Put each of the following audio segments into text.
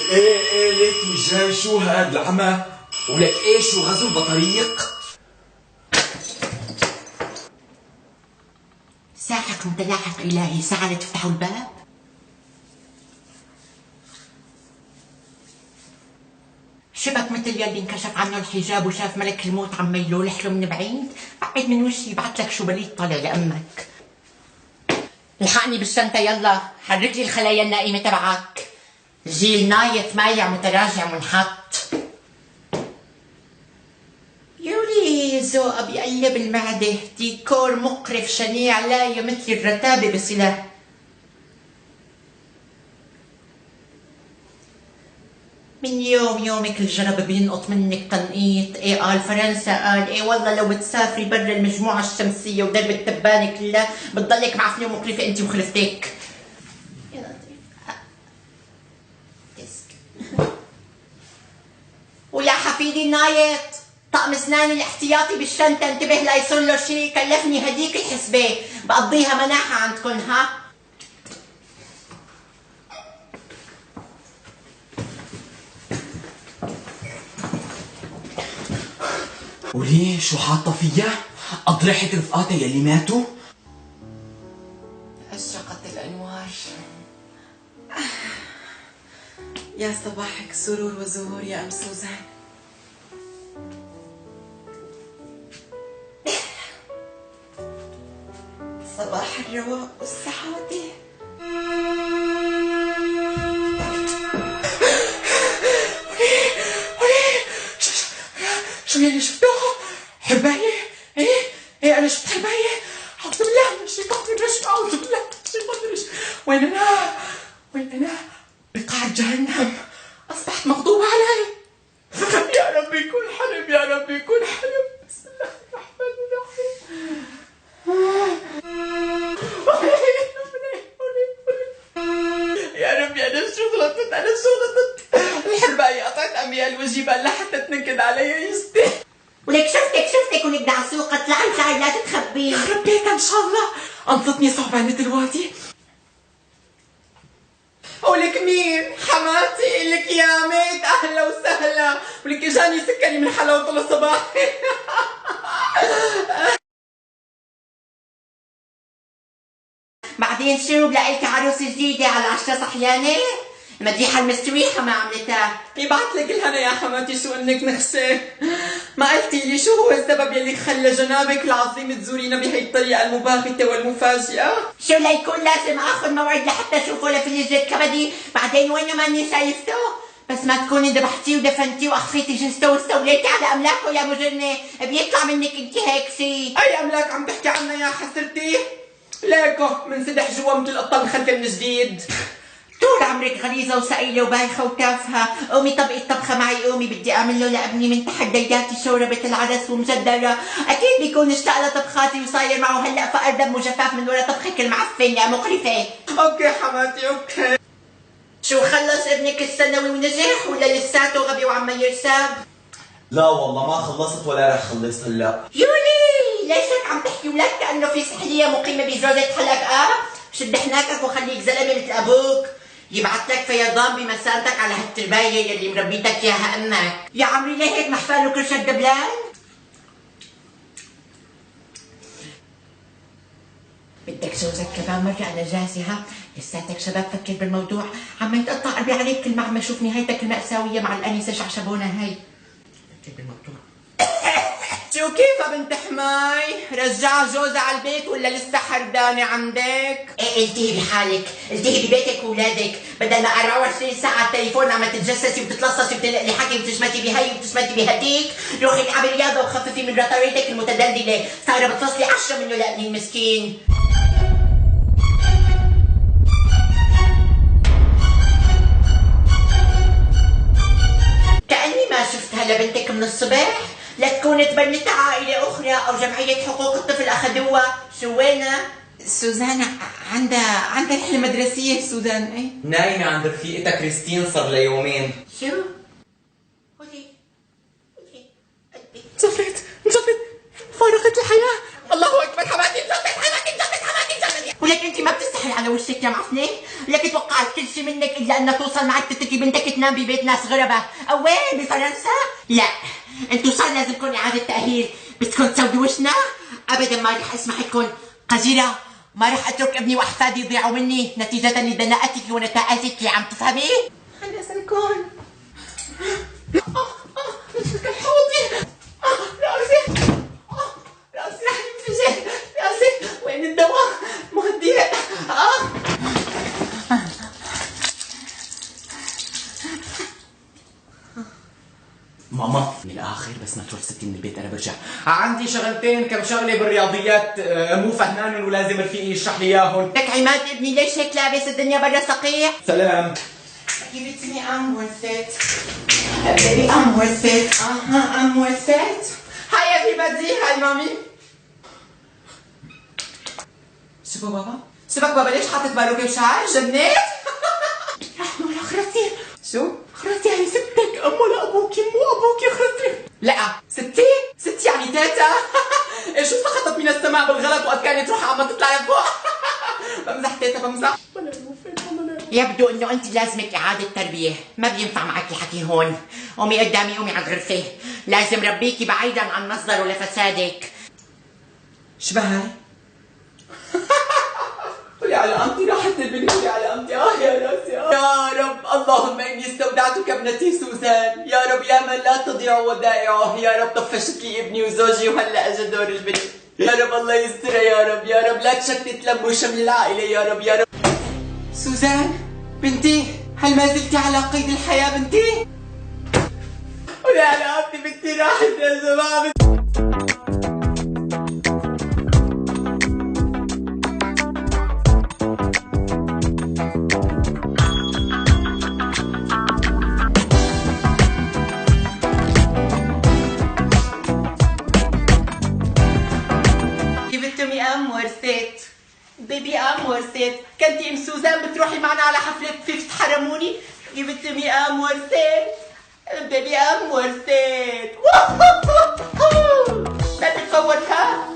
ايه ليك مش جاي، شو هاد العمى؟ ولك ايه شو غزو البطريق؟ ساحق متلاحق إلهي، ساعة لتفتحوا الباب؟ شبك مثل يلي انكشف عنه الحجاب وشاف ملك الموت عم يلولح له من بعيد، بعد من وشي يبعت لك شو بليد طالع لأمك. الحقني بالشنطة يلا، حرك لي الخلايا النائمة تبعك. جيل نايت مايع متراجع منحط. يولي ذوقها بيقلب المعدة، ديكور مقرف شنيع لا يمثل الرتابة بصلة. من يومك الجرب بينقط منك تنقيط. ايه قال فرنسا، قال ايه والله لو بتسافري برا المجموعة الشمسية ودرب التبانة كلها بتضلك معفنة ومقرفة انت وخلفتك. يا لطيف. ويا حفيدي النايت، طقم اسناني الاحتياطي بالشنطة، انتبه لا يصير له شيء، كلفني هديك الحسبة بقضيها مناحة عندكن. ها وليه شو حاطة فيها؟ أضرحة رفقاتها يلي ماتوا؟ أشرقت الأنوار. يا صباحك سرور وزهور يا أم سوزان. صباح الرواق والسعادة. شو يلي شفتوها؟ حرباية؟ ايه أنا شفت حرباية. أعوذ بالله من الشيطان الرجيم، أعوذ بالله من الشيطان الرجيم. وين أنا؟ بقاع جهنم. أصبحت مغضوبة علي. يا ربي يكون حلم، يا ربي يكون حلم. بسم الله الرحمن الرحيم. يا ربي أنا شو غلطت؟ الحرباية قطعت أميال وجهي بقى حتى تنكد علي يستي. ولك شفتك ولك دعسوقة، طلعي تعي لا تتخبي. ربيتها إن شاء الله. أنطتني صعبانة دلوقتي. ولك مين؟ حماتي لك يا ميت، أهلا وسهلا. ولك إجاني سكري من حلاوته لصباحي. بعدين شو بلاقيك عروسة جديدة على العشرة صحيانة؟ مديحة المستويحة ما عملتها. يبعت لك الهنا يا حماتي، شو انك نخسة. ما قلتي لي شو هو السبب يلي خلى جنابك العظيم تزورينا بهي الطريقة المباغتة والمفاجئة؟ شو ليكون لازم اخذ موعد لحتى اشوفه لفلجة كبدي؟ بعدين وينه ماني شايفته؟ بس ما تكوني ذبحتيه ودفنتيه واخفيتي جثته واستوليتي على املاكه يا مجرمة، بيطلع منك انت هيك شيء. اي املاك عم تحكي عنها يا حسرتي؟ ليكو منسدح جوا مثل القطة مخلفة من جديد. طول عمرك غليظة وثقيلة وبايخة وتافهة. قومي طبقي طبخة معي، قومي بدي اعمل له لابني من تحت ديداتي شوربة العدس ومجدرة. اكيد بيكون اشتاق لطبخاتي وصاير معه هلا فقر دم وجفاف من ورا طبخك المعفن يا مقرفة. اوكي حماتي اوكي. شو خلص ابنك الثانوي ونجح ولا لساته غبي وعم يرساب؟ لا والله ما خلصت ولا رح خلص هلا. يولي ليش هيك عم تحكي ولاد كأنه في سحلية مقيمة بجوزة حلقة؟ شد حناكك وخليك زلمة مثل ابوك، يبعت لك فيضان بمسانتك على هالترباية يلي مربيتك اياها امك. يا عمري ليه هيك محفال وكرشك دبلان؟ بدك جوزك كمان مرة أنا جاهزة. ها لساتك شباب فكر بالموضوع، عم يتقطع قلبي عليك كل ما عم اشوف نهايتك المأساوية مع الأنسة شعشبونة هاي. فكر بالموضوع. شو كيفها بنت حماي؟ رجع جوزها على البيت ولا لسه حردانة عندك؟ ايه التهي بحالك، التهي ببيتك واولادك، بدل ما 24 ساعة على التليفون عم تتجسسي وتتلصصي وتنقلي حكي وتشمتي بهي وتشمتي بهديك، روحي العبي رياضة وخففي من رطاريتك المتدلدلة، صايرة بتصلي 10 منه لابني المسكين. كأني ما شفتها لبنتك من الصبح، لا تكون تبنتها عائلة أخرى أو جمعية حقوق الطفل أخذوها. شو وينها؟ سوزان عندها رحلة مدرسية سوزان. ايه نايمة عند رفيقتها كريستين صار لها يومين. شو؟ خذي قلبي. انجبت فارقت الحياة. الله أكبر حماتي انجبت حماتي. ولك انت ما بتستحي على وشك يا معفنة؟ لك توقعت تفعل كل شي منك الا انها توصل معك تتركي بنتك تنام ببيت ناس غربة. او وين بفرنسا؟ لا، انتو صار لازمكم اعادة تأهيل. بدكم تسوي وشنا؟ ابدا ما رح اسمح لكم. قذرة، ما رح اترك ابني واحفادي يضيعوا مني نتيجة لدناءتك ونتائجك، عم تفهمي؟ أنا سنكون حوضي راسي راسي رح ينفجر راسي. وين الدواء؟ مهدئ. ماما من الاخر بس ما تروح ستي من البيت انا برجع. عندي شغلتين كم شغله بالرياضيات مو فهمان ولازم رفيقي يشرح لي اياهم. لك عماد ابني ليش هيك لابس؟ الدنيا برا صقيع. سلام. Give it to me, I'm worth it. Baby, I'm worth it. I'm worth it. Hi everybody, hi مامي. شوفوا بابا، شوفك بابا ليش حاطط باروكة بشعر؟ جنيت؟ رح نور خرتي. شو؟ خرتي هي ستك، أمه لأبوكي مو أبوكي خرتي. لا، ستي؟ ستي يعني تيتا؟ شو سقطت من السماء بالغلط وقت كانت روحها عم تطلع لفوق؟ بمزح تيتا بمزح. يبدو انه انت لازمك اعادة تربية، ما بينفع معك الحكي هون. قومي قدامي، قومي على الغرفة، لازم ربيكي بعيدا عن مصدر ولفسادك. شبه هاي؟ قولي على أمتي راحت البنت، قولي على أمتي. يا راسي يا رب، اللهم إني استودعتك ابنتي سوزان. يا رب يا من لا تضيع ودائعه، يا رب طفشت لي ابني وزوجي وهلا اجى دور البنت. يا رب الله يسترها يا رب، يا رب لا تشتت لم وشمل العائلة يا رب يا رب. سوزان بنتي، هل ما زلتي على قيد الحياة بنتي؟ قولي على أمتي بنتي راحت يا جماعة. Give it to me, I'm worth it. Baby, I'm worth it. كنتي ام سوزان بتروحي معنا على حفلة فيفت حرموني. Give it to me, I'm worth it. Baby, I'm worth it. ما بتفوتها.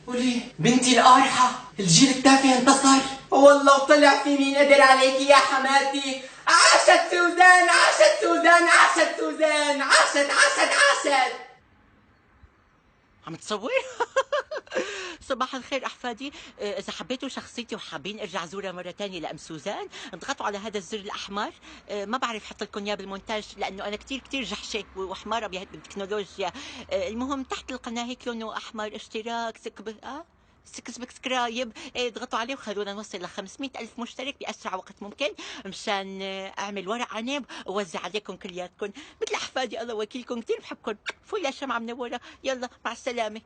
قولي بنتي القارحة، الجيل التافه انتصر. والله وطلع في مين قدر عليكي يا حماتي. عاشت سوزان، عاشت سوزان، عاشت سوزان، عاشت عاشت عاشت. عم تصور؟ صباح الخير أحفادي. إذا حبيتوا شخصيتي وحابين أرجع زورها مرة تانية لأم سوزان، اضغطوا على هذا الزر الأحمر. ما بعرف حط لكم إياه بالمونتاج لأنه أنا كتير جحشة وحمارة بالتكنولوجيا. المهم تحت القناة هيك لونه أحمر، اشتراك، سبسكرايب، اضغطوا عليه وخلونا نوصل ل 500,000 مشترك بأسرع وقت ممكن مشان أعمل ورق عنب ووزع عليكم كلياتكم مثل أحفادي. الله وكيلكم، كتير بحبكم. فويا شمعة منورة. يلا مع السلامة.